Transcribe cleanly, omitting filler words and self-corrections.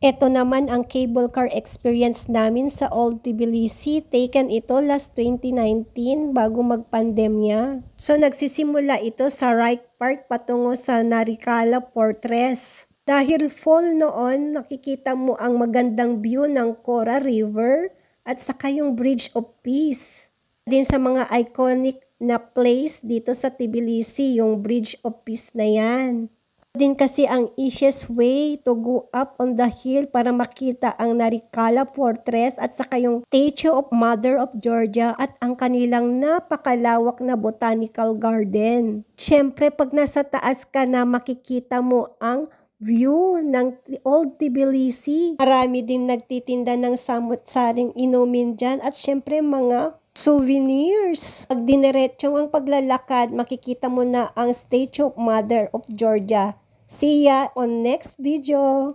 Ito naman ang cable car experience namin sa Old Tbilisi. Taken ito last 2019 bago magpandemya. So nagsisimula ito sa Reich Park patungo sa Narikala Fortress. Dahil fall noon, nakikita mo ang magandang view ng Kora River at saka yung Bridge of Peace. Din sa mga iconic na place dito sa Tbilisi, yung Bridge of Peace na yan. Din kasi ang easiest way to go up on the hill para makita ang Narikala Fortress at saka yung Statue of Mother of Georgia at ang kanilang napakalawak na botanical garden. Siyempre, pag nasa taas ka na, makikita mo ang view ng Old Tbilisi. Marami din nagtitinda ng samut-saring inumin dyan at siyempre mga souvenirs. Pag diniretsyong ang paglalakad, makikita mo na ang Statue of Mother of Georgia. See ya on next video.